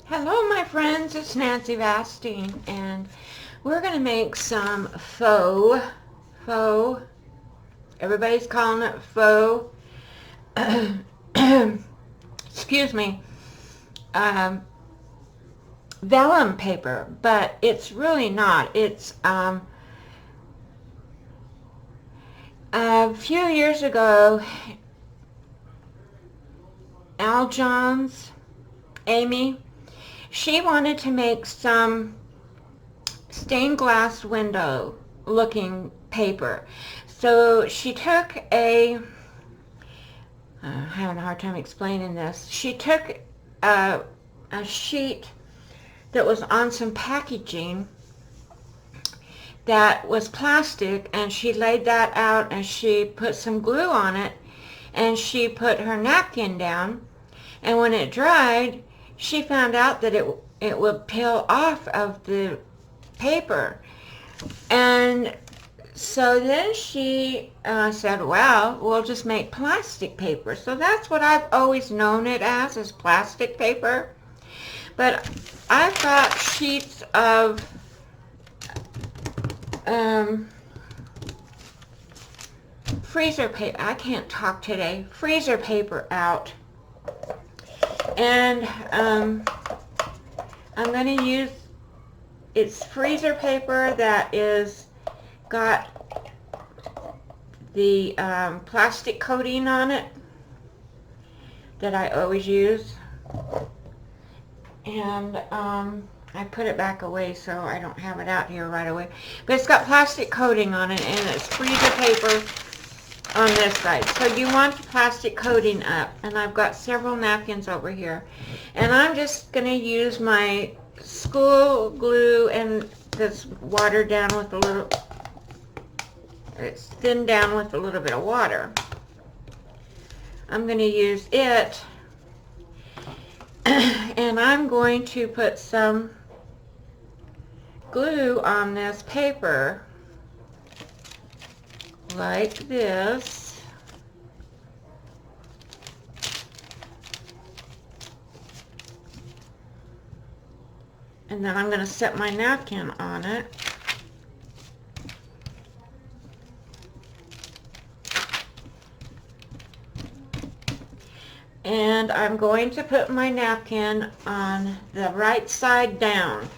Hello my friends, it's Nancy Vastine and we're going to make some faux, everybody's calling it faux, excuse me, vellum paper, but it's really not. It's a few years ago, Amy, she wanted to make some stained glass window looking paper. So she took I'm having a hard time explaining this. She took a sheet that was on some packaging that was plastic, and she laid that out and she put some glue on it, and she put her napkin down, and when it dried she found out that it would peel off of the paper. And so then she said, well, we'll just make plastic paper. So that's what I've always known it as, is plastic paper. But I've got sheets of freezer paper. I can't talk today. Freezer paper out. And I'm going to use, it's freezer paper that is got the plastic coating on it that I always use. And I put it back away so I don't have it out here right away. But it's got plastic coating on it, and it's freezer paper on this side. So you want the plastic coating up. And I've got several napkins over here. And I'm just going to use my school glue, and that's watered down with a little, it's thinned down with a little bit of water. I'm going to use it, and I'm going to put some glue on this paper like this. And then I'm going to set my napkin on it. And I'm going to put my napkin on the right side down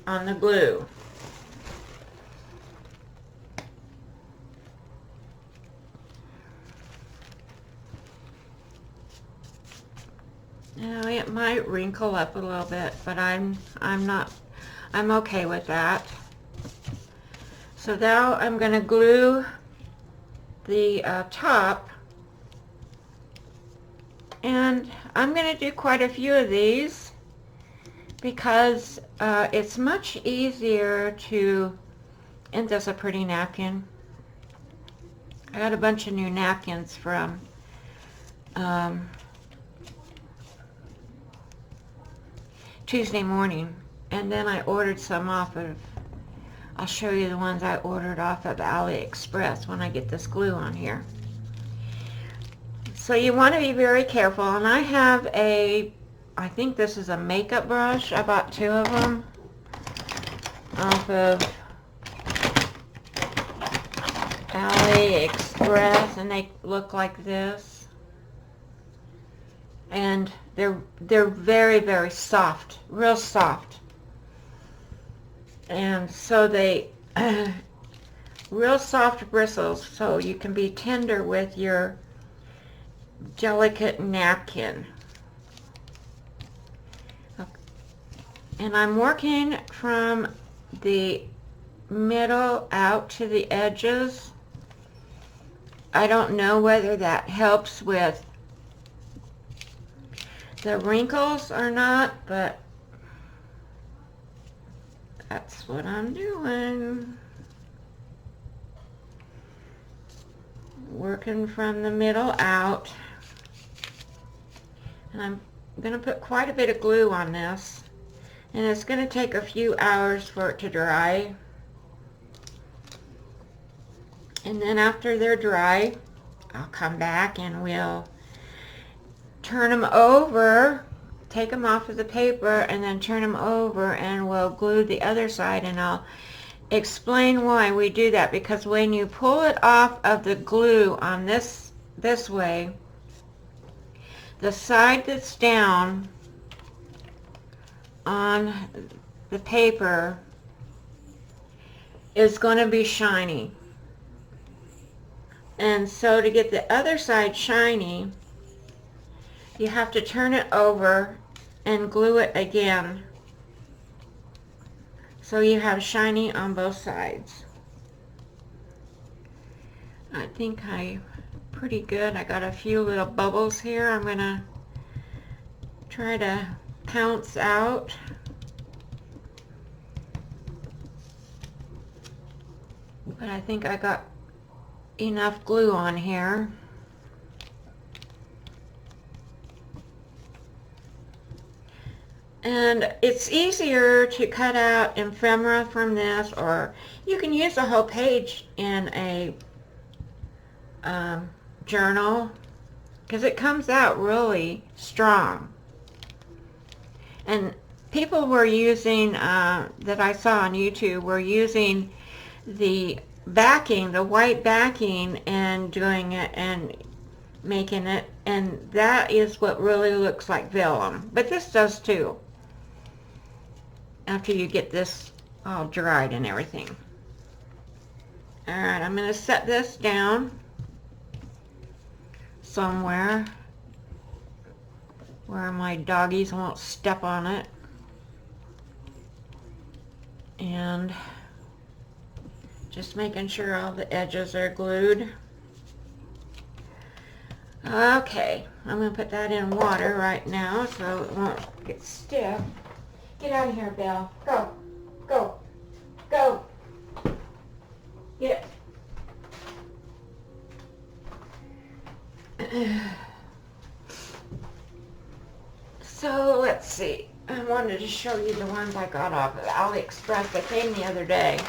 on the glue. Now it might wrinkle up a little bit, but I'm okay with that. So now I'm going to glue the top. And I'm going to do quite a few of these because it's much easier to, isn't this a pretty napkin? I got a bunch of new napkins from Tuesday morning, and then I ordered some off of, I'll show you the ones I ordered off of AliExpress when I get this glue on here. So you want to be very careful, and I have I think this is a makeup brush. I bought 2 of them off of AliExpress, and they look like this. And they're very, very soft, real soft. And so they, real soft bristles, so you can be tender with your delicate napkin. And I'm working from the middle out to the edges. I don't know whether that helps with the wrinkles or not, but that's what I'm doing. Working from the middle out. And I'm going to put quite a bit of glue on this, and it's going to take a few hours for it to dry. And then after they're dry, I'll come back and we'll turn them over take them off of the paper and then turn them over, and we'll glue the other side, and I'll explain why we do that. Because when you pull it off of the glue on this way, the side that's down on the paper is going to be shiny. And so to get the other side shiny, you have to turn it over and glue it again, so you have shiny on both sides. I think I'm pretty good. I got a few little bubbles here. I'm going to try to pounce out. But I think I got enough glue on here. And it's easier to cut out ephemera from this, or you can use a whole page in a journal, because it comes out really strong. And people were using, that I saw on YouTube, were using the backing, the white backing, and doing it and making it, and that is what really looks like vellum. But this does too, after you get this all dried and everything. Alright, I'm going to set this down somewhere where my doggies won't step on it. And just making sure all the edges are glued. Okay, I'm going to put that in water right now so it won't get stiff. Get out of here, Belle. Go. Go. Go. Get. So, let's see. I wanted to show you the ones I got off of AliExpress. They came the other day.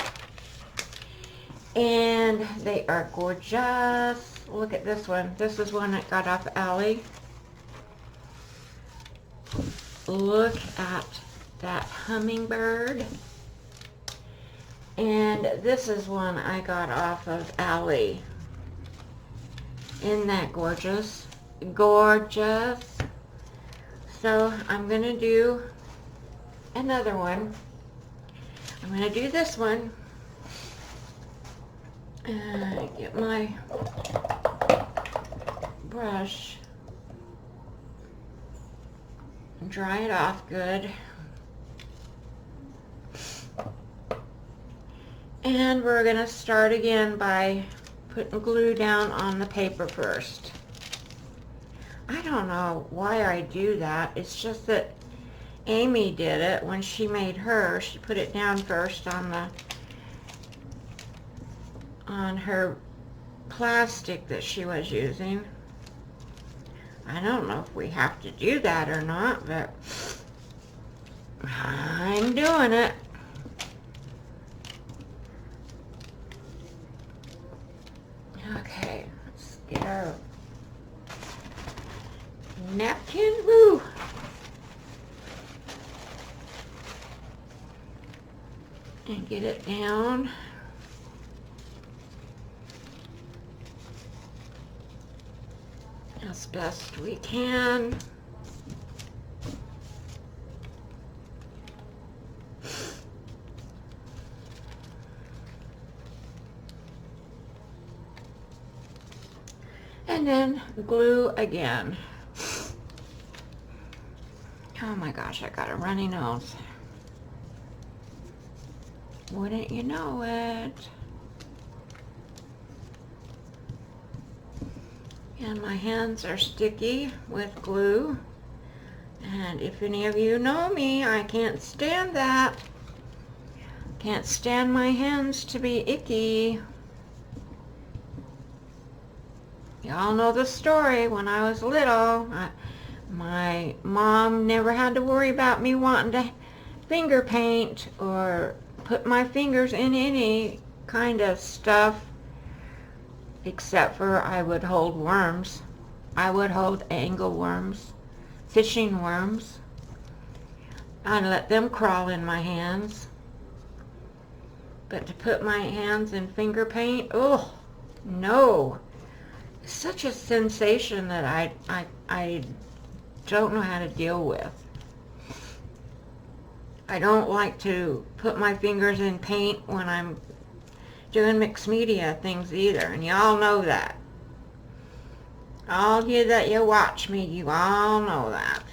And they are gorgeous. Look at this one. This is one I got off Ali. Look at that hummingbird. And this is one I got off of Ali. Isn't that gorgeous? Gorgeous. So I'm going to do another one. I'm going to do this one. Get my brush and dry it off good. And we're going to start again by putting glue down on the paper first. I don't know why I do that. It's just that Amy did it when she made hers. She put it down first on her plastic that she was using. I don't know if we have to do that or not, but I'm doing it. Okay, let's get our napkin. Woo! And get it down. As best we can. And then glue again. Oh my gosh, I got a runny nose. Wouldn't you know it? And my hands are sticky with glue. And if any of you know me, I can't stand that. Can't stand my hands to be icky. Y'all know the story. When I was little, my mom never had to worry about me wanting to finger paint or put my fingers in any kind of stuff, except for I would hold worms. I would hold angleworms, fishing worms. I let them crawl in my hands. But to put my hands in finger paint, oh, no. It's such a sensation that I don't know how to deal with. I don't like to put my fingers in paint when I'm doing mixed media things either, and y'all know that. All you that you watch me, you all know that.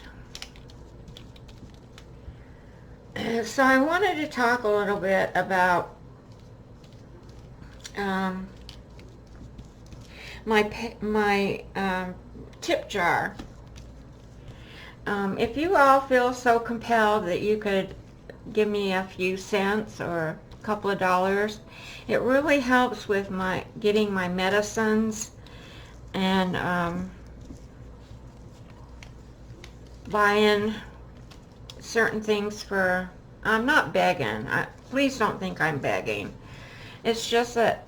So I wanted to talk a little bit about my tip jar. If you all feel so compelled that you could give me a few cents or a couple of dollars, it really helps with my getting my medicines and buying certain things for. I'm not begging. Please don't think I'm begging. It's just that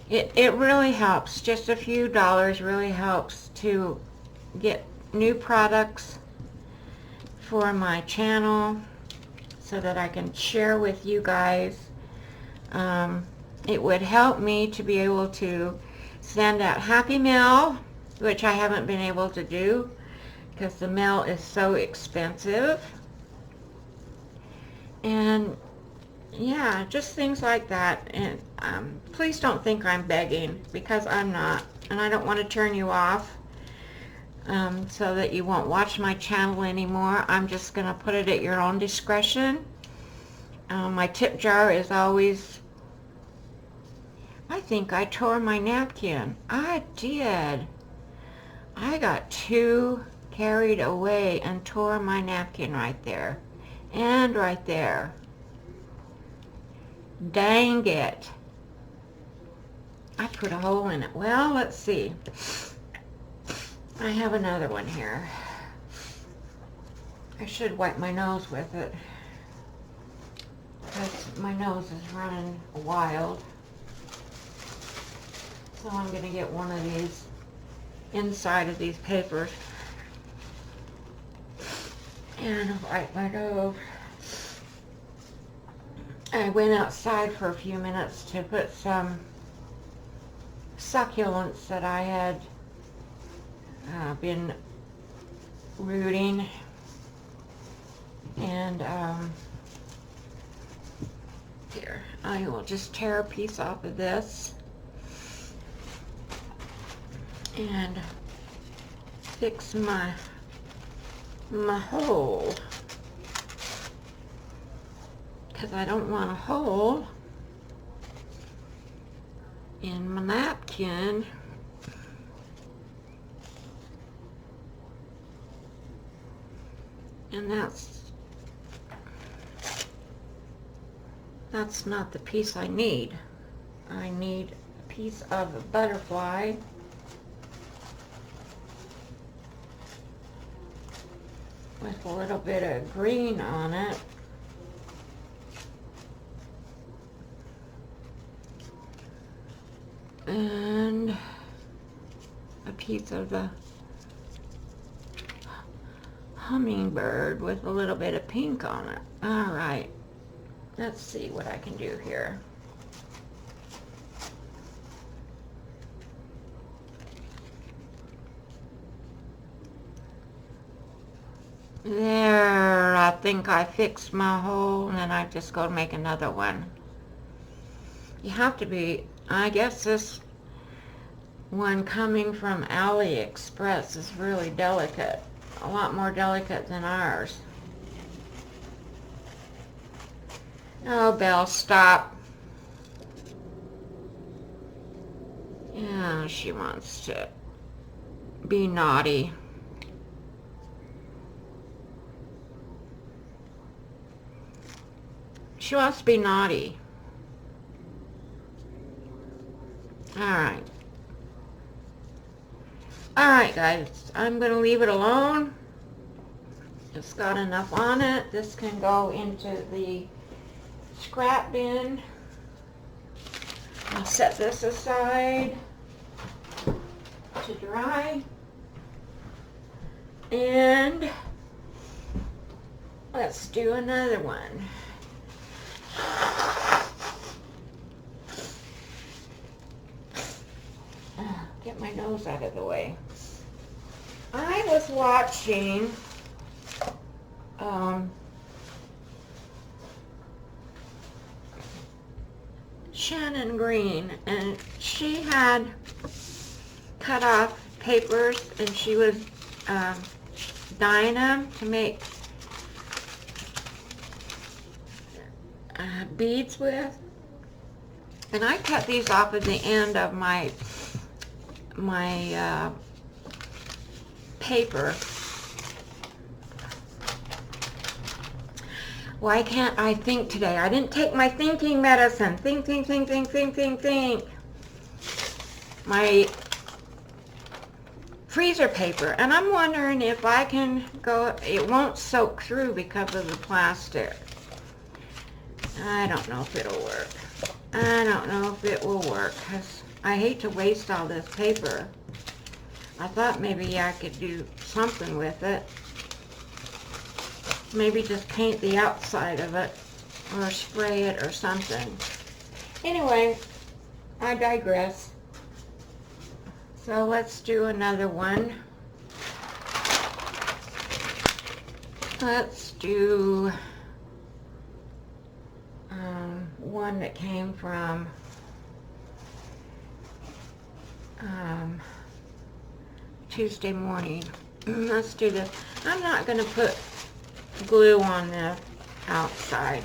it really helps. Just a few dollars really helps to get new products for my channel so that I can share with you guys. It would help me to be able to send out Happy Mail, which I haven't been able to do because the mail is so expensive. And yeah, just things like that. And please don't think I'm begging, because I'm not, and I don't want to turn you off so that you won't watch my channel anymore. I'm just going to put it at your own discretion. My tip jar is always, I think I tore my napkin. I did. I got too carried away and tore my napkin right there and right there. Dang it. I put a hole in it. Well, let's see. I have another one here. I should wipe my nose with it, because my nose is running wild. So I'm going to get one of these inside of these papers and wipe my nose. I went outside for a few minutes to put some succulents that I had been rooting, and here, I will just tear a piece off of this and fix my hole, because I don't want a hole in my napkin. And that's not the piece I need. I need a piece of a butterfly. With a little bit of green on it. And a piece of the hummingbird with a little bit of pink on it. All right, let's see what I can do here. There, I think I fixed my hole, and then I just go make another one. You have to be, I guess this one coming from AliExpress is really delicate. A lot more delicate than ours. Oh, Belle, stop. Yeah, she wants to be naughty. She wants to be naughty. Alright. Alright, guys. I'm going to leave it alone. It's got enough on it. This can go into the scrap bin. I'll set this aside to dry. And let's do another one. Get my nose out of the way. I was watching Shannon Green, and she had cut off papers, and she was dyeing them to make beads with. And I cut these off at the end of my paper. Why can't I think today? I didn't take my thinking medicine. Think. My freezer paper. And I'm wondering if I can go, it won't soak through because of the plastic. I don't know if it'll work. I don't know if it will work, because I hate to waste all this paper. I thought maybe I could do something with it. Maybe just paint the outside of it, or spray it or something. Anyway, I digress. So let's do another one. Let's do one that came from Tuesday morning. Let's do this. I'm not going to put glue on the outside.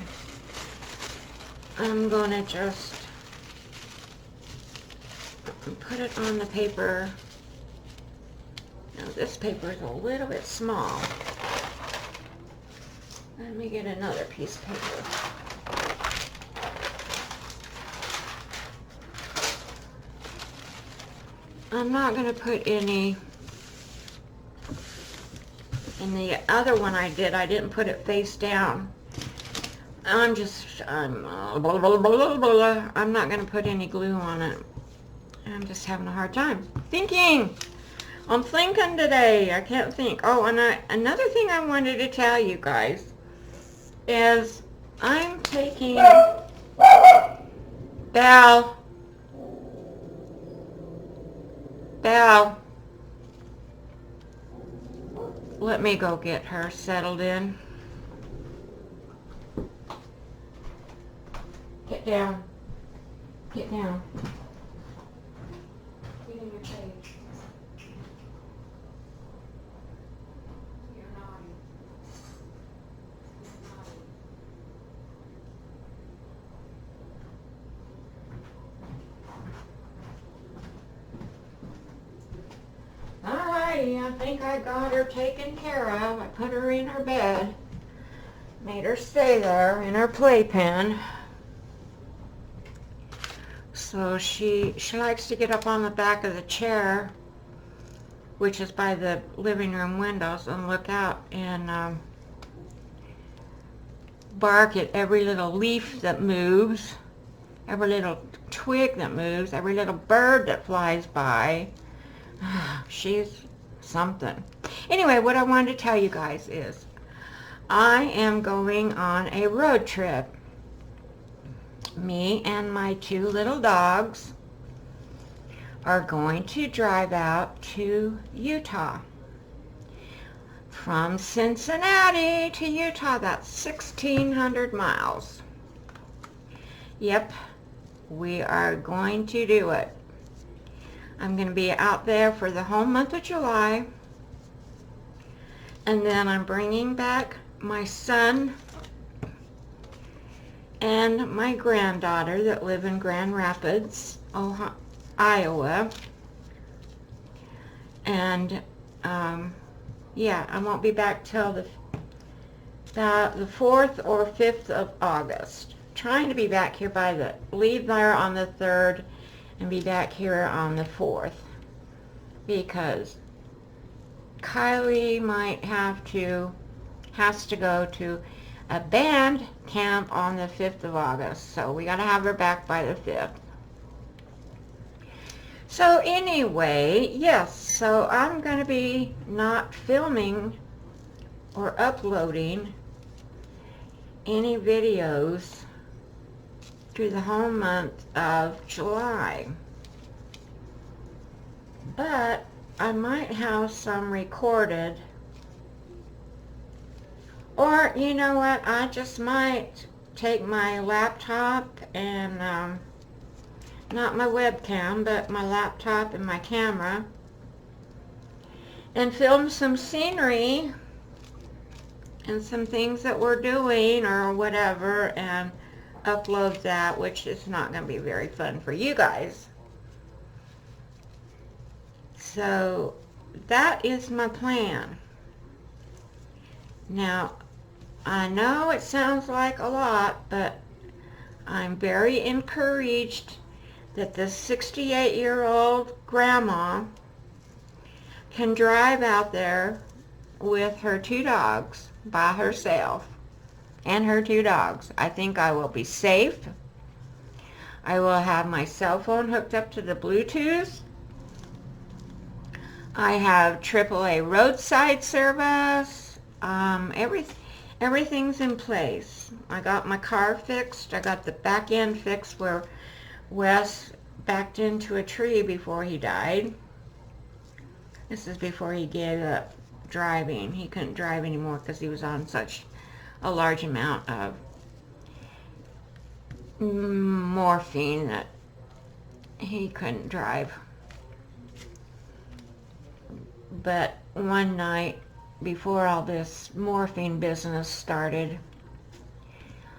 I'm going to just put it on the paper. Now this paper is a little bit small. Let me get another piece of paper. I'm not going to put any. In the other one I didn't put it face down. I'm not going to put any glue on it. I'm just having a hard time thinking. I'm thinking today. I can't think. Oh, and another thing I wanted to tell you guys is I'm taking Belle. Let me go get her settled in. Get down. Get down. Get in your cage. You're naughty. Alrighty, I think I got her taken care of. I put her in her bed. Made her stay there in her playpen. So she likes to get up on the back of the chair, which is by the living room windows, and look out and bark at every little leaf that moves, every little twig that moves, every little bird that flies by. She's something. Anyway, what I wanted to tell you guys is I am going on a road trip. Me and my two little dogs are going to drive out to Utah. From Cincinnati to Utah, that's 1,600 miles. Yep, we are going to do it. I'm going to be out there for the whole month of July. And then I'm bringing back my son and my granddaughter that live in Grand Rapids, Iowa. And yeah, I won't be back till the 4th or 5th of August. Trying to be back here leave there on the 3rd and be back here on the 4th, because Kylie has to go to a band camp on the 5th of August, so we got to have her back by the 5th. So anyway, yes, so I'm going to be not filming or uploading any videos through the whole month of July. But I might have some recorded. Or, you know what, I just might take my laptop and, not my webcam, but my laptop and my camera, and film some scenery and some things that we're doing or whatever, and upload that, which is not going to be very fun for you guys. So that is my plan. Now, I know it sounds like a lot, but I'm very encouraged that this 68-year-old grandma can drive out there with her 2 dogs by herself and her 2 dogs. I think I will be safe. I will have my cell phone hooked up to the Bluetooth. I have AAA roadside service. Everything's in place. I got my car fixed. I got the back end fixed where Wes backed into a tree before he died. This is before he gave up driving. He couldn't drive anymore because he was on such a large amount of morphine that he couldn't drive. But one night before all this morphine business started,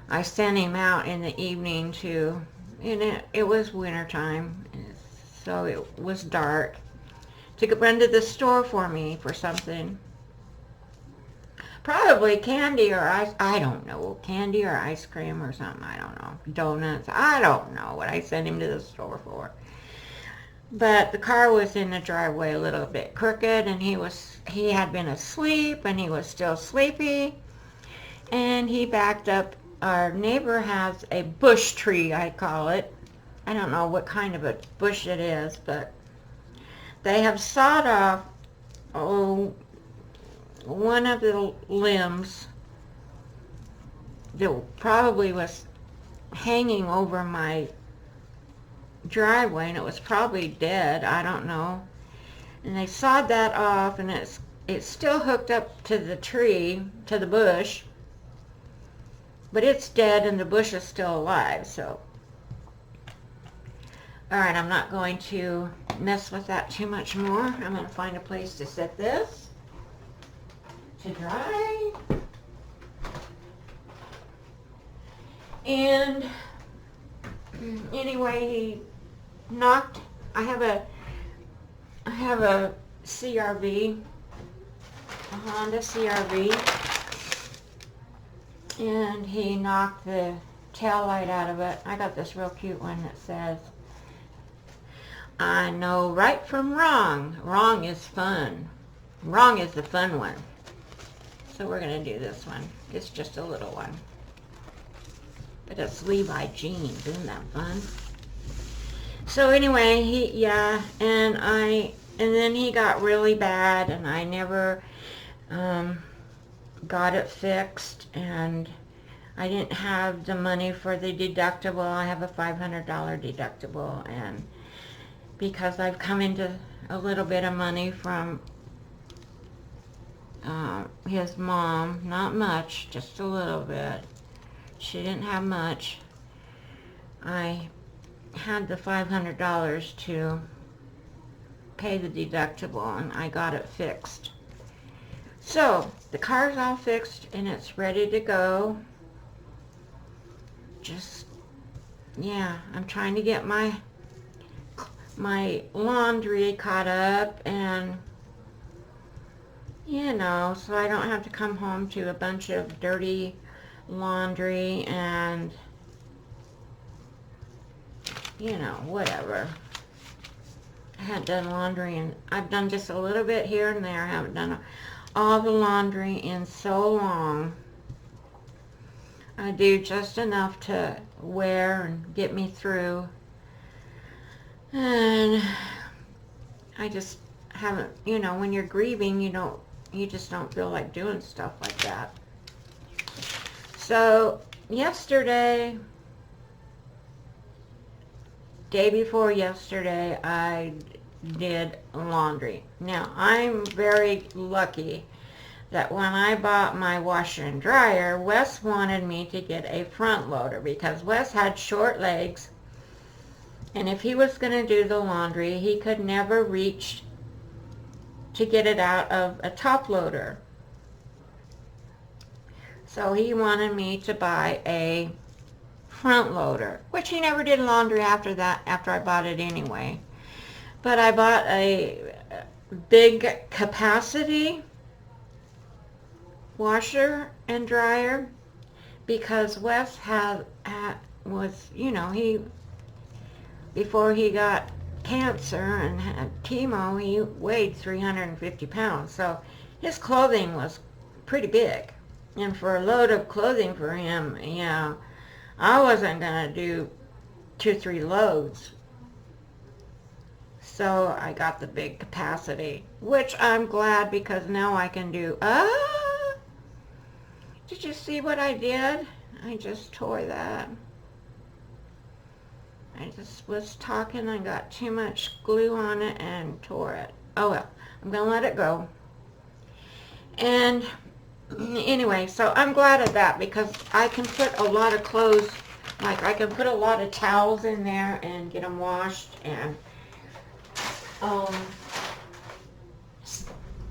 I sent him out in the evening to, and it was winter time, so it was dark, to run to the store for me for something. Probably candy or ice, I don't know, candy or ice cream or something, I don't know, donuts, I don't know what I sent him to the store for. But the car was in the driveway a little bit crooked, and he had been asleep, and he was still sleepy, and he backed up. Our neighbor has a bush tree, I call it. I don't know what kind of a bush it is, but they have sawed off one of the limbs that probably was hanging over my driveway, and it was probably dead, I don't know. And they sawed that off, and it's still hooked up to the tree, to the bush, but it's dead and the bush is still alive. So alright, I'm not going to mess with that too much more. I'm going to find a place to set this to dry. And anyway, he knocked, I have a CRV, a Honda CRV, and he knocked the tail light out of it. I got this real cute one that says, "I know right from wrong. Wrong is fun. Wrong is the fun one." So we're going to do this one. It's just a little one. But it's Levi jeans. Isn't that fun? So anyway, and then he got really bad, and I never got it fixed, and I didn't have the money for the deductible. I have a $500 deductible, and because I've come into a little bit of money from his mom, not much, just a little bit. She didn't have much. I had the $500 to pay the deductible, and I got it fixed. So the car's all fixed and it's ready to go. Just, yeah, I'm trying to get my laundry caught up, and you know, so I don't have to come home to a bunch of dirty laundry and, you know, whatever. I hadn't done laundry, and I've done just a little bit here and there. I haven't done all the laundry in so long. I do just enough to wear and get me through, and I just haven't, you know, when you're grieving, you just don't feel like doing stuff like that. So yesterday, day before yesterday, I did laundry. Now, I'm very lucky that when I bought my washer and dryer, Wes wanted me to get a front loader because Wes had short legs, and if he was going to do the laundry, he could never reach to get it out of a top loader. So he wanted me to buy a front loader, which he never did laundry after that, after I bought it anyway. But I bought a big capacity washer and dryer because Wes was, you know, before he got cancer and had chemo, he weighed 350 pounds. So his clothing was pretty big. And for a load of clothing for him, yeah, I wasn't going to do 2-3 loads. So I got the big capacity, which I'm glad because now I can do, did you see what I did? I just tore that. I just was talking and got too much glue on it and tore it. Oh well, I'm going to let it go. And anyway, so I'm glad of that because I can put a lot of clothes, like I can put a lot of towels in there and get them washed and,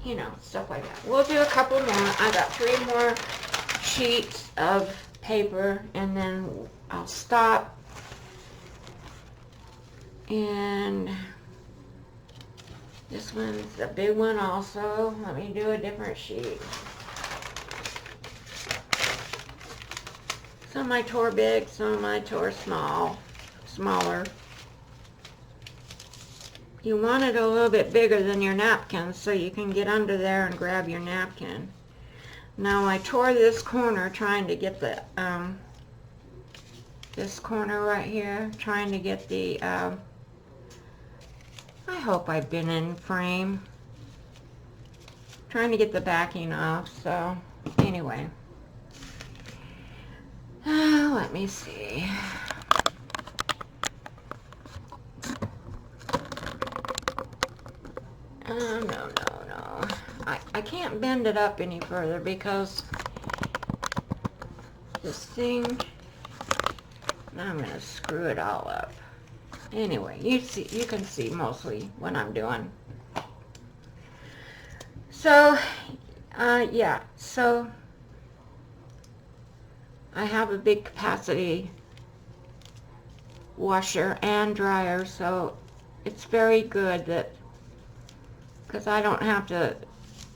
you know, stuff like that. We'll do a couple more. I got 3 more sheets of paper and then I'll stop. And this one's a big one also. Let me do a different sheet. Some I tore big, some I tore smaller. You want it a little bit bigger than your napkin so you can get under there and grab your napkin. Now I tore this corner trying to get the, this corner right here, trying to get the, I hope I've been in frame. Trying to get the backing off, so anyway. Let me see. No. I can't bend it up any further because this thing, I'm going to screw it all up. Anyway, you can see mostly what I'm doing. So, yeah, so I have a big capacity washer and dryer, so it's very good that, because I don't have to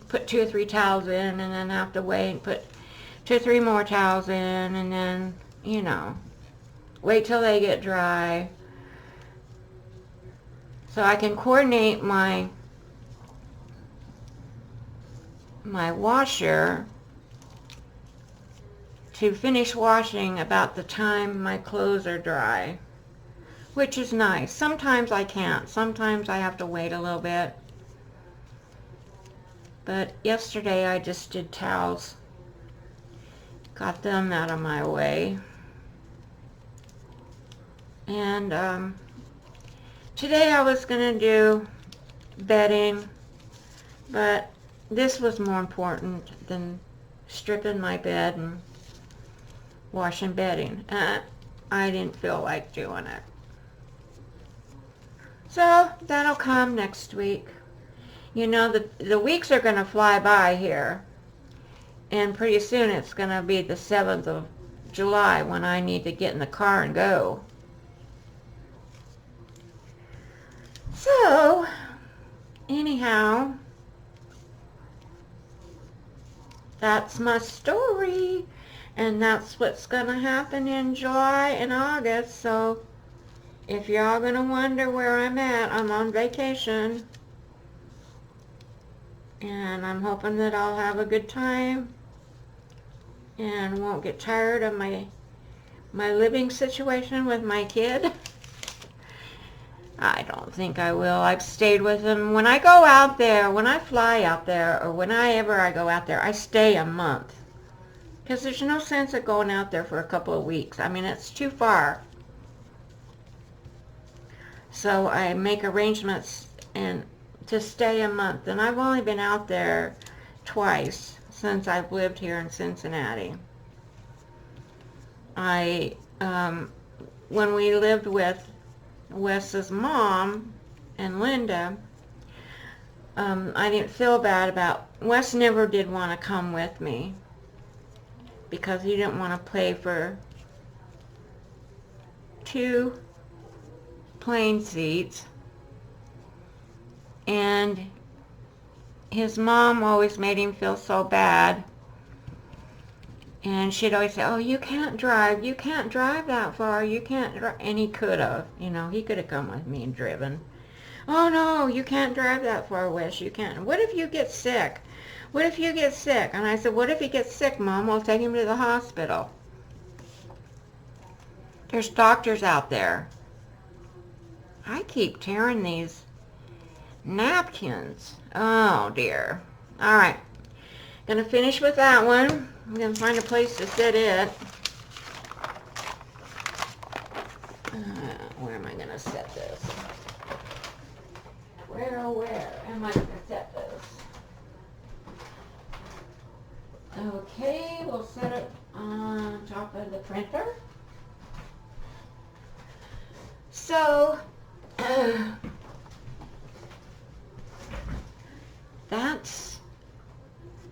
put 2 or 3 towels in and then have to wait and put 2 or 3 more towels in and then, you know, wait till they get dry. So I can coordinate my washer to finish washing about the time my clothes are dry, which is nice. Sometimes I can't. Sometimes I have to wait a little bit. But yesterday I just did towels. Got them out of my way. And today I was going to do bedding, but this was more important than stripping my bed and washing bedding. I didn't feel like doing it. So that'll come next week. You know, the weeks are going to fly by here. And pretty soon it's going to be the 7th of July when I need to get in the car and go. So, anyhow, that's my story. And that's what's going to happen in July and August. So, if y'all going to wonder where I'm at, I'm on vacation. And I'm hoping that I'll have a good time and won't get tired of my living situation with my kid. I don't think I will. I've stayed with him. When I go out there, when I fly out there, or whenever I go out there, I stay a month. because there's no sense of going out there for a couple of weeks. I mean, it's too far. So I make arrangements and to stay a month, and I've only been out there twice since I've lived here in Cincinnati. When we lived with Wes's mom and Linda, I didn't feel bad about, Wes never did want to come with me because he didn't want to pay for 2 plane seats, and his mom always made him feel so bad, and she'd always say, oh, you can't drive that far, you can't drive. And he could have, he could have come with me and driven. Oh no, you can't drive that far, Wes, you can't. What if you get sick? What if you get sick? And I said, what if he gets sick, Mom? We'll take him to the hospital. There's doctors out there. I keep tearing these napkins. Oh dear. All right. Gonna finish with that one. I'm gonna find a place to sit it. Where am I gonna set this? Where am I gonna set this? Okay, we'll set it on top of the printer. So, that's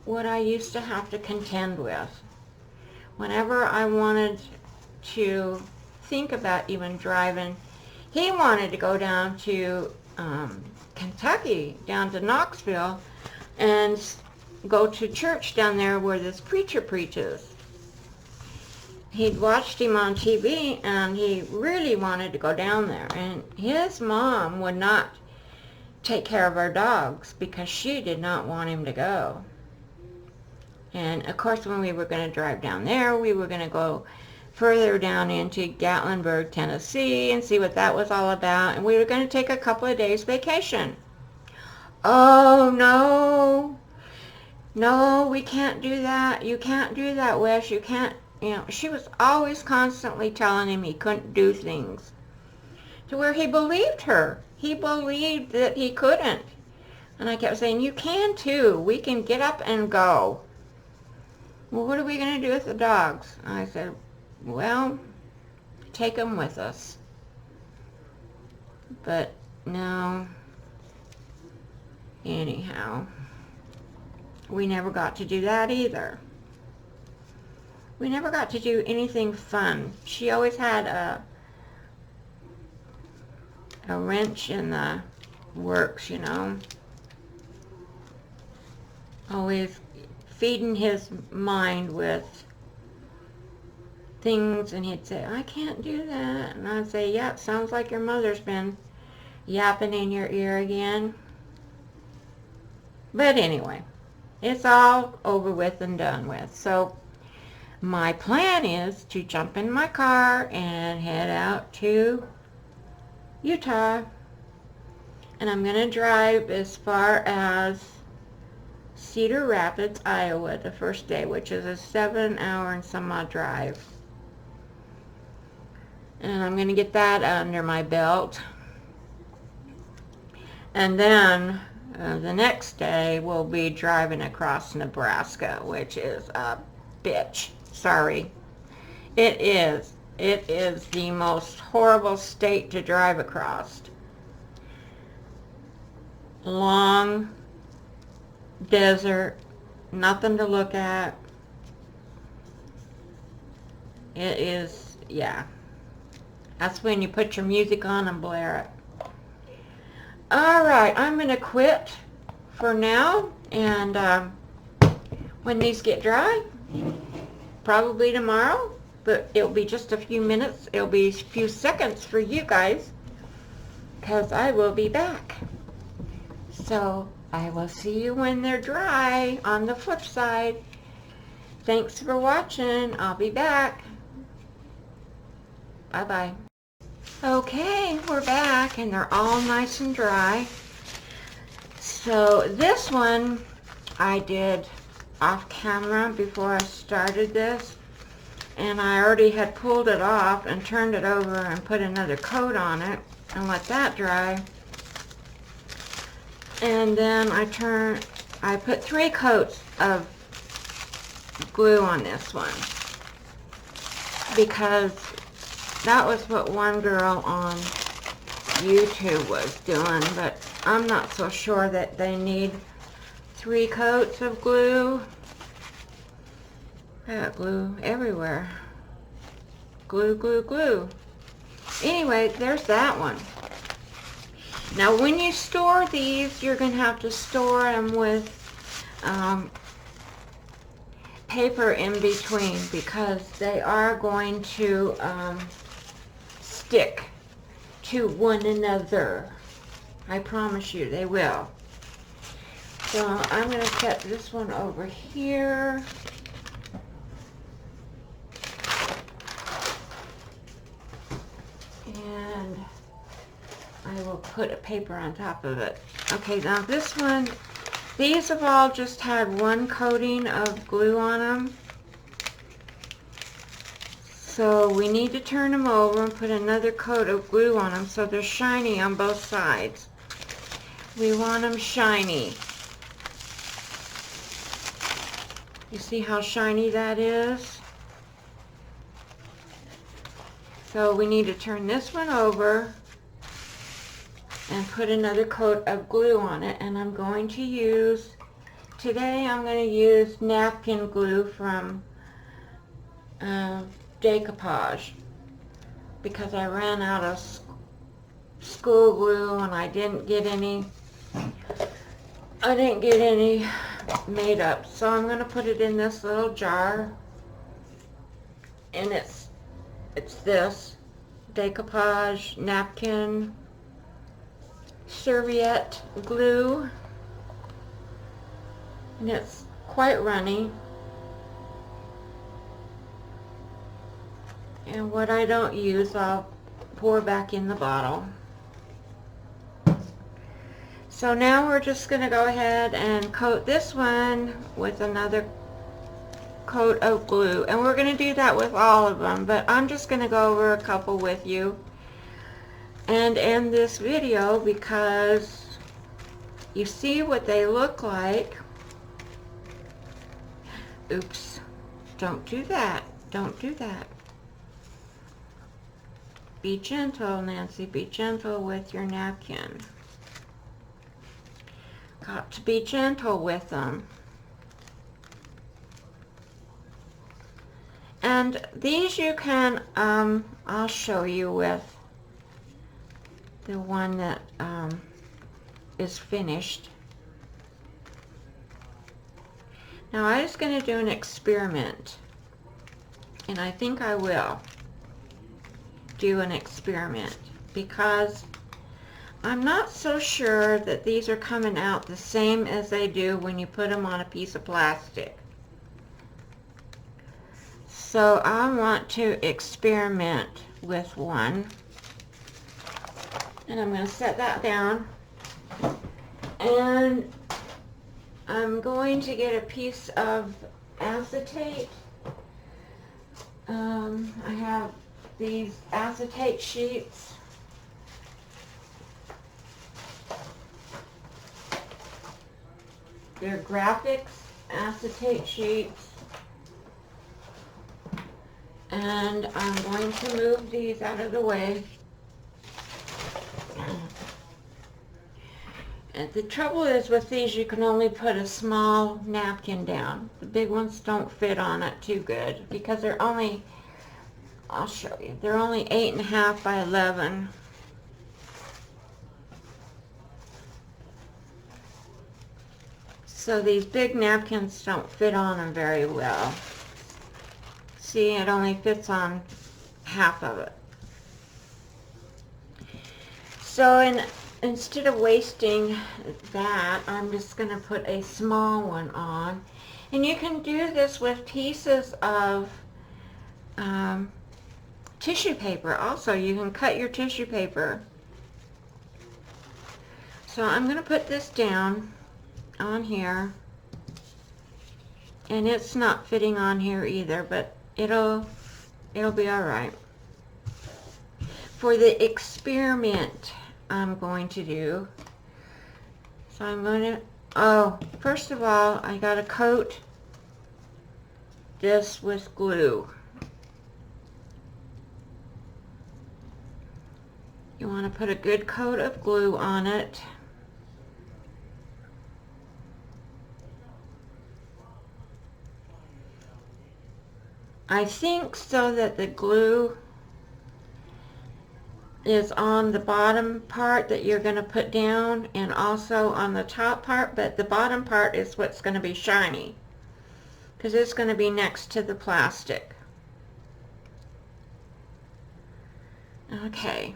what I used to have to contend with. Whenever I wanted to think about even driving, he wanted to go down to Kentucky, down to Knoxville, and go to church down there where this preacher preaches. He'd watched him on TV, and he really wanted to go down there. And his mom would not take care of our dogs because she did not want him to go. And of course, when we were going to drive down there, we were going to go further down into Gatlinburg, Tennessee, and see what that was all about. And we were going to take a couple of days vacation. Oh, no. No, we can't do that. You can't do that, Wes. You can't. She was always constantly telling him he couldn't do things. To where he believed her. He believed that he couldn't. And I kept saying, you can too. We can get up and go. Well, what are we going to do with the dogs? I said, well, take them with us. But no. Anyhow, we never got to do that either. We never got to do anything fun. She always had a wrench in the works, Always feeding his mind with things, and he'd say, I can't do that. And I'd say, yeah, it sounds like your mother's been yapping in your ear again. But anyway, it's all over with and done with. So my plan is to jump in my car and head out to Utah. And I'm going to drive as far as Cedar Rapids, Iowa, the first day, which is a 7-hour and some odd drive. And I'm going to get that under my belt. And then the next day we'll be driving across Nebraska, which is a bitch. Sorry. It is. It is the most horrible state to drive across. Long desert, nothing to look at. It is, yeah. That's when you put your music on and blare it. Alright, I'm going to quit for now, and when these get dry, probably tomorrow, but it'll be just a few minutes, it'll be a few seconds for you guys, because I will be back. So I will see you when they're dry on the flip side. Thanks for watching. I'll be back. Bye-bye. Okay, we're back, and they're all nice and dry. So this one I did off camera before I started this, and I already had pulled it off and turned it over and put another coat on it and let that dry. And then I put 3 coats of glue on this one, because that was what one girl on YouTube was doing, but I'm not so sure that they need 3 coats of glue. I got glue everywhere. Glue, glue, glue. Anyway, there's that one. Now when you store these, you're going to have to store them with paper in between, because they are going to stick to one another. I promise you they will. So I'm going to set this one over here. And I will put a paper on top of it. Okay, now this one, these have all just had one coating of glue on them. So we need to turn them over and put another coat of glue on them so they're shiny on both sides. We want them shiny. You see how shiny that is? So we need to turn this one over and put another coat of glue on it, and I'm going to use, today I'm going to use napkin glue from Decoupage, because I ran out of school glue and I didn't get any made up. So I'm going to put it in this little jar, and it's this Decoupage napkin serviette glue, and it's quite runny. And what I don't use, I'll pour back in the bottle. So now we're just going to go ahead and coat this one with another coat of glue, and we're going to do that with all of them, but I'm just going to go over a couple with you and end this video, because you see what they look like. Oops, don't do that, don't do that. Be gentle, Nancy, be gentle with your napkin. Got to be gentle with them. And these you can, I'll show you with the one that is finished. Now I was going to do an experiment, and I think I will do an experiment, because I'm not so sure that these are coming out the same as they do when you put them on a piece of plastic. So I want to experiment with one, and I'm going to set that down, and I'm going to get a piece of acetate. I have these acetate sheets. They're graphics acetate sheets. And I'm going to move these out of the way. And the trouble is with these, you can only put a small napkin down. The big ones don't fit on it too good, because they're only, I'll show you, they're only 8.5 by 11. So these big napkins don't fit on them very well. See, it only fits on half of it. So instead of wasting that, I'm just going to put a small one on. And you can do this with pieces of tissue paper also. You can cut your tissue paper. So I'm going to put this down on here. And it's not fitting on here either, but it'll be all right. For the experiment I'm going to do, so I'm going to, oh, first of all, I got to coat this with glue. You want to put a good coat of glue on it. I think so that the glue is on the bottom part that you're going to put down and also on the top part, but the bottom part is what's going to be shiny because it's going to be next to the plastic. Okay,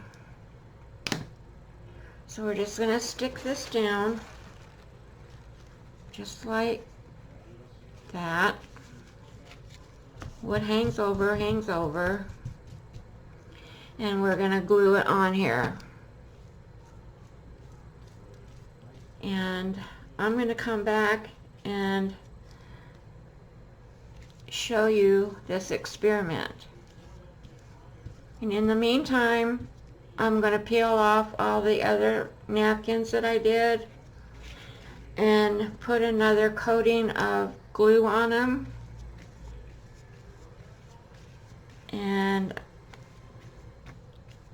so we're just going to stick this down just like that. What hangs over, hangs over. And we're going to glue it on here. And I'm going to come back and show you this experiment. And in the meantime, I'm going to peel off all the other napkins that I did and put another coating of glue on them. And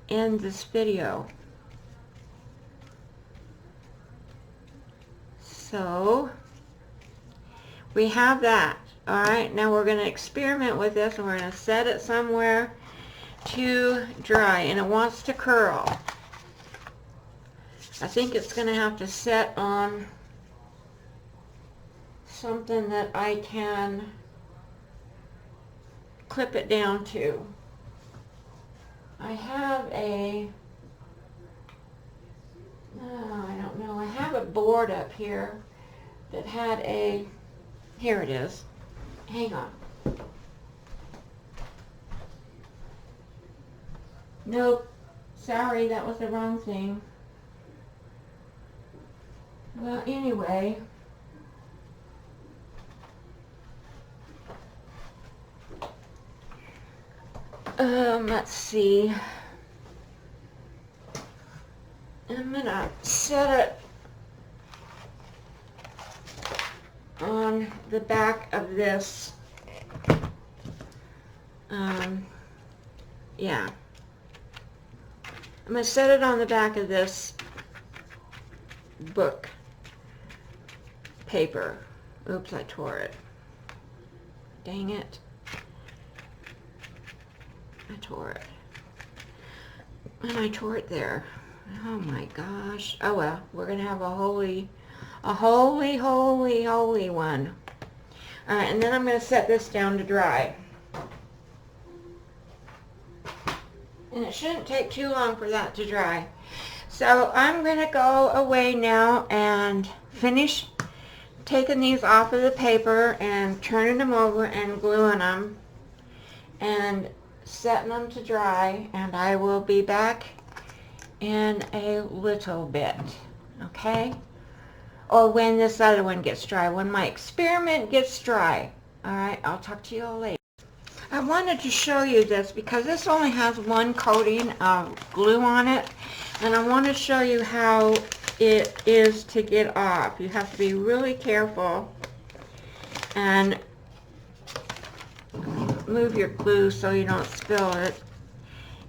end this video. So we have that. All right, now we're going to experiment with this and we're going to set it somewhere to dry, and it wants to curl. I think it's going to have to set on something that I can clip it down to. I have a, I don't know, I have a board up here that had a, here it is. Hang on. Nope, sorry, that was the wrong thing. Well, anyway, let's see. I'm gonna set it on the back of this. Yeah. I'm gonna set it on the back of this book paper. Oops, I tore it. Dang it. I tore it. And I tore it there. Oh my gosh. Oh well, we're going to have a holy one. Alright, and then I'm going to set this down to dry. And it shouldn't take too long for that to dry. So I'm going to go away now and finish taking these off of the paper and turning them over and gluing them and setting them to dry, and I will be back in a little bit, okay? Or when this other one gets dry, when my experiment gets dry. Alright, I'll talk to you all later. I wanted to show you this because this only has one coating of glue on it, and I want to show you how it is to get off. You have to be really careful and move your glue so you don't spill it,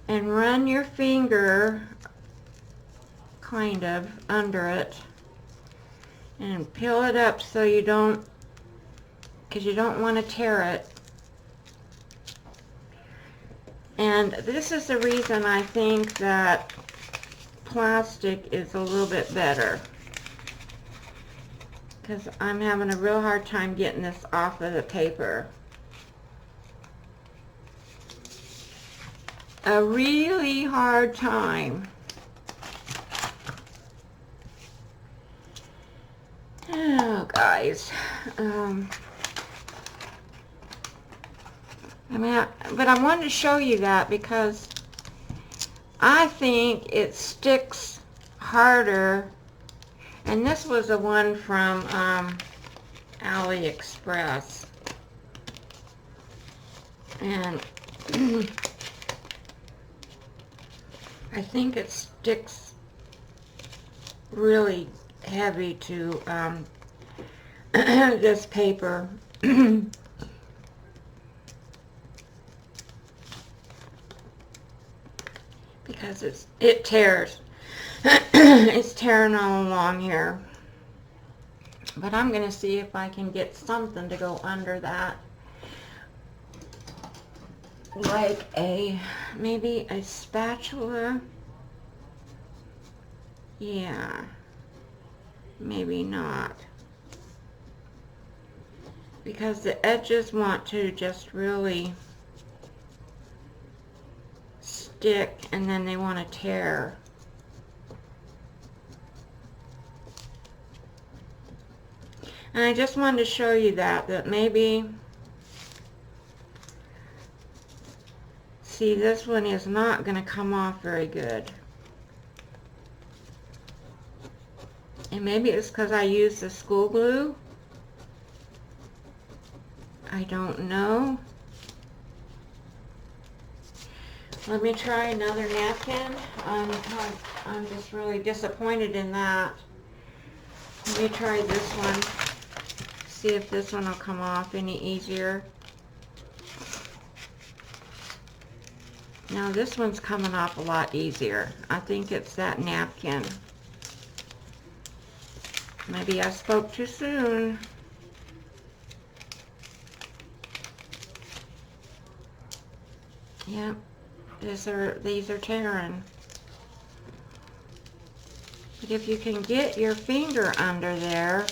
and run your finger kind of under it and peel it up so you don't, because you don't want to tear it. And this is the reason I think that plastic is a little bit better, because I'm having a real hard time getting this off of the paper. A really hard time. Oh, guys. But I wanted to show you that because I think it sticks harder. And this was the one from AliExpress. And I think it sticks really heavy to this paper. Because it tears. It's tearing all along here. But I'm going to see if I can get something to go under that. Like maybe a spatula. Yeah. Maybe not. Because the edges want to just really stick, and then they want to tear. And I just wanted to show you that maybe, see, this one is not going to come off very good. And maybe it's because I used the school glue. I don't know. Let me try another napkin. I'm just really disappointed in that. Let me try this one. See if this one will come off any easier. Now this one's coming off a lot easier. I think it's that napkin. Maybe I spoke too soon. Yep, these are tearing. But if you can get your finger under there,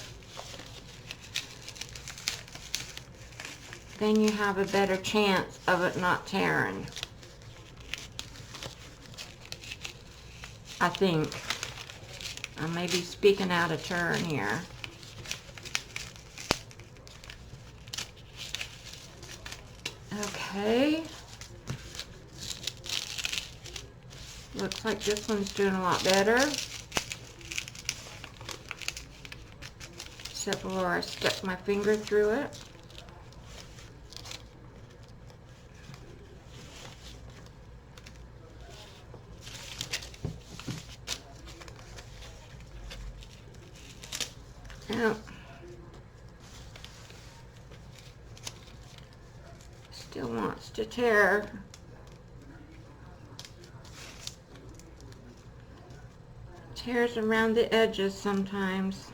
then you have a better chance of it not tearing. I think. I may be speaking out of turn here. Okay. Looks like this one's doing a lot better. Except where I stuck my finger through it. Now, still wants to tear. Tears around the edges sometimes.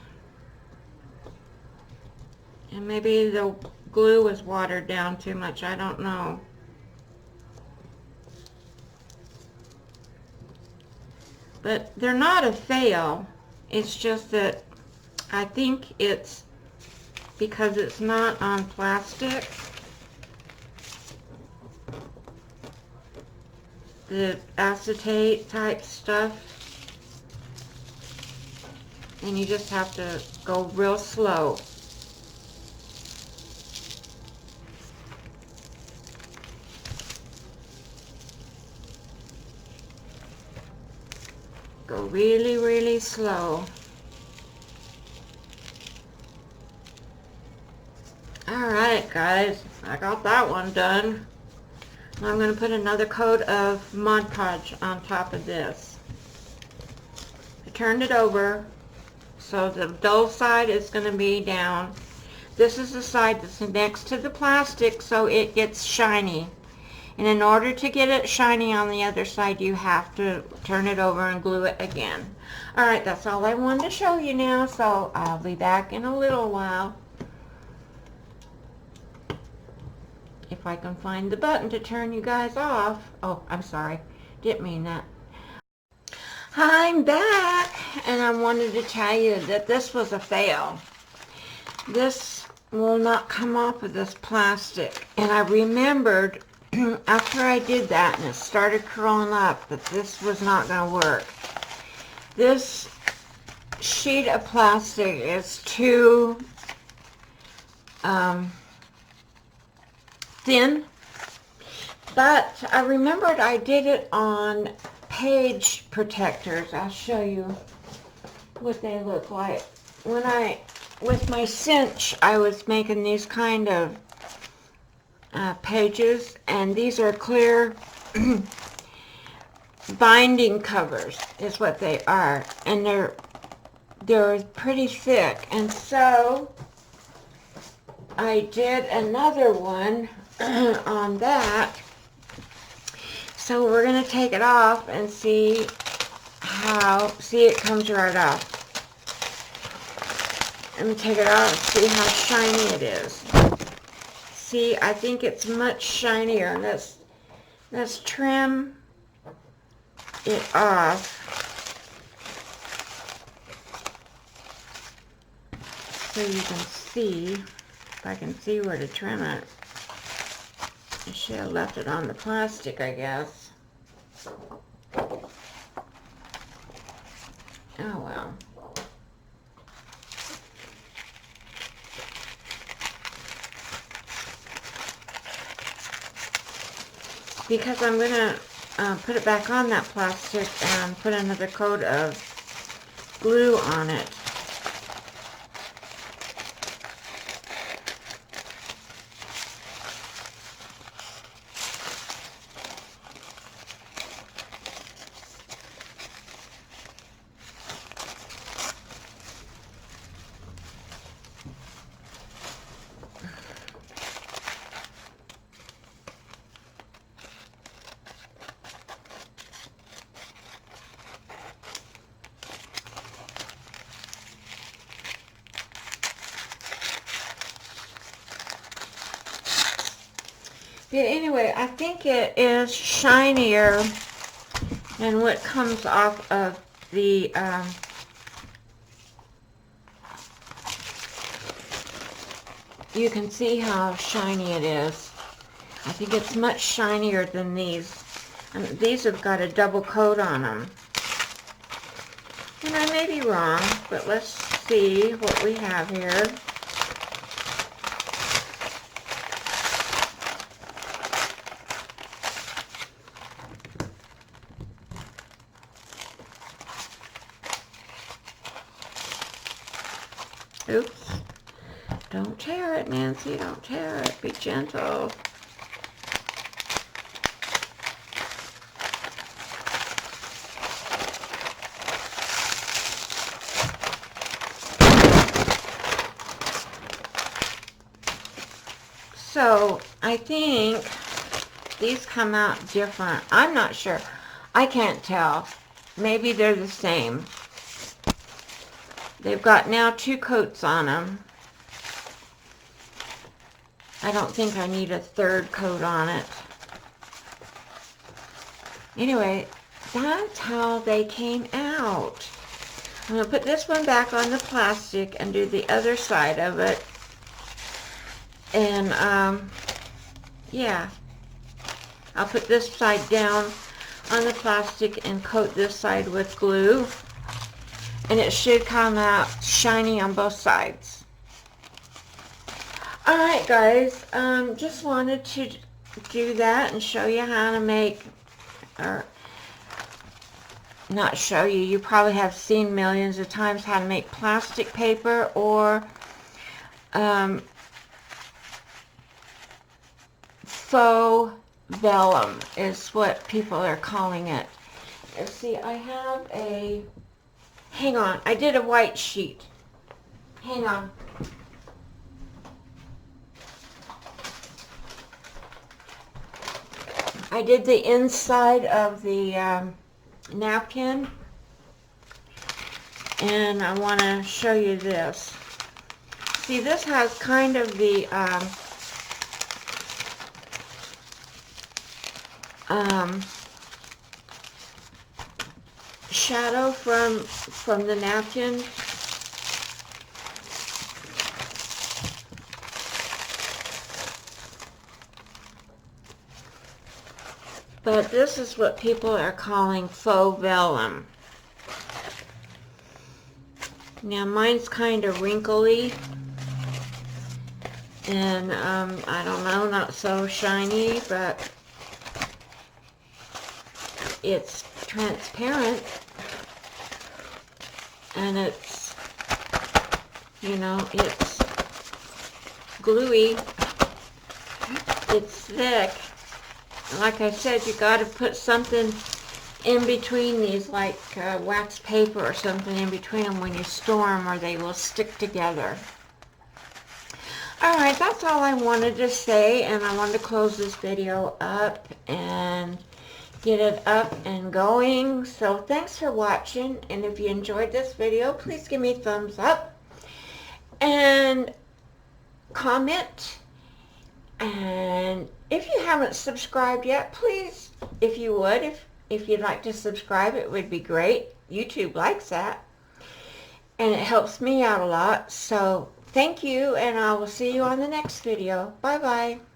And maybe the glue was watered down too much, I don't know. But they're not a fail. It's just that I think it's because it's not on plastic. The acetate type stuff. And you just have to go real slow. Go really, really slow. Alright guys, I got that one done. Now I'm going to put another coat of Mod Podge on top of this. I turned it over, so the dull side is going to be down. This is the side that's next to the plastic, so it gets shiny. And in order to get it shiny on the other side, you have to turn it over and glue it again. Alright, that's all I wanted to show you now, so I'll be back in a little while. If I can find the button to turn you guys off. Oh, I'm sorry. Didn't mean that. I'm back, and I wanted to tell you that this was a fail. This will not come off of this plastic. And I remembered after I did that and it started curling up that this was not going to work. This sheet of plastic is too thin, but I remembered I did it on page protectors. I'll show you what they look like. When with my cinch, I was making these kind of pages, and these are clear binding covers is what they are, and they're pretty thick. And so I did another one on that. So we're going to take it off and see it comes right off. Let me take it off and see how shiny it is. See, I think it's much shinier. Let's trim it off. So you can see, if I can see where to trim it. I should have left it on the plastic, I guess. Oh well. Because I'm going to put it back on that plastic and put another coat of glue on it. But anyway, I think it is shinier than what comes off of the you can see how shiny it is. I think it's much shinier than these. And these have got a double coat on them. And I may be wrong, but let's see what we have here. Oops. Don't tear it, Nancy. Don't tear it. Be gentle. So, I think these come out different. I'm not sure. I can't tell. Maybe they're the same. They've got now 2 coats on them. I don't think I need a 3rd coat on it. Anyway, that's how they came out. I'm going to put this one back on the plastic and do the other side of it. And, yeah. I'll put this side down on the plastic and coat this side with glue. And it should come out shiny on both sides. Alright guys, just wanted to do that and show you how to make, or not show you, you probably have seen millions of times how to make plastic paper or faux vellum is what people are calling it. Let's see, I have a, hang on, I did a white sheet. Hang on. I did the inside of the napkin, and I want to show you this. See, this has kind of the shadow from the napkin. But this is what people are calling faux vellum. Now mine's kind of wrinkly and I don't know, not so shiny, but it's transparent and it's, you know, it's gluey. it's thick. Like I said, you got to put something in between these, like wax paper or something in between them when you store them, or they will stick together. Alright, that's all I wanted to say, and I wanted to close this video up and get it up and going. So thanks for watching, and if you enjoyed this video, please give me a thumbs up and comment. And if you haven't subscribed yet, please, if you would, if you'd like to subscribe, it would be great. YouTube likes that, and it helps me out a lot. So thank you, and I will see you on the next video. Bye bye.